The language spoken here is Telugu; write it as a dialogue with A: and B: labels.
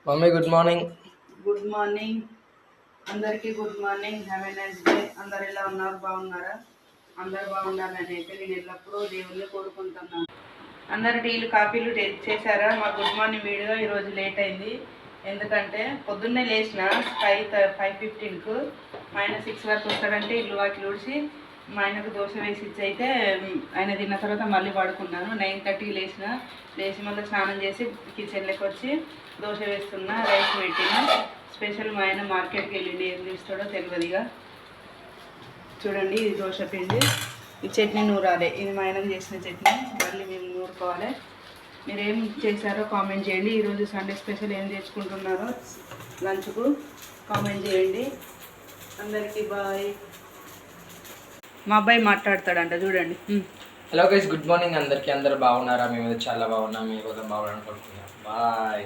A: Mummy good morning.
B: Good morning అందరికీ. Good morning. Have a nice day. అందరు ఎలా ఉన్నారు? బాగున్నారా? అందరు బాగుండాలని అయితే నేను ఎల్లప్పుడూ దేవుణ్ణి కోరుకుంటున్నాను. అందరు టీలు కాఫీలు చేశారా? మా గుడ్ మార్నింగ్ వీడియో ఈరోజు లేట్ అయింది. ఎందుకంటే పొద్దున్నే లేచిన 5:15కు మా ఆయన 6 వరకు వస్తాడంటే ఇల్లు వాకిలు ఊడ్చి మా ఆయనకు దోశ వేసి ఇచ్చి అయితే ఆయన తిన్న తర్వాత మళ్ళీ పడుకున్నాను. 9:30కి లేచి మళ్ళీ స్నానం చేసి కిచెన్లోకి వచ్చి దోశ వేస్తున్నా, రైస్ పెట్టిన. స్పెషల్ మా ఆయన మార్కెట్కి వెళ్ళిండి, ఏం తీస్తాడో తెలియదుగా. చూడండి, ఇది దోశ పిండి, ఈ చట్నీ నూరాలి. ఇది మా ఆయనకు చేసిన చట్నీ, మళ్ళీ మేము నూరుకోవాలి. మీరు ఏం చేశారో కామెంట్ చేయండి. ఈరోజు సండే స్పెషల్ ఏం తెచ్చుకుంటున్నారో లంచ్కు కామెంట్ చేయండి. అందరికీ బాయ్. మా అబ్బాయి మాట్లాడతాడంట, చూడండి.
A: హలో గైస్, గుడ్ మార్నింగ్ అందరికీ. అందరు బాగున్నారా? మేము చాలా బాగున్నాం. మీరు కూడా బాగున్నాను అనుకుంటున్నాం. బాయ్.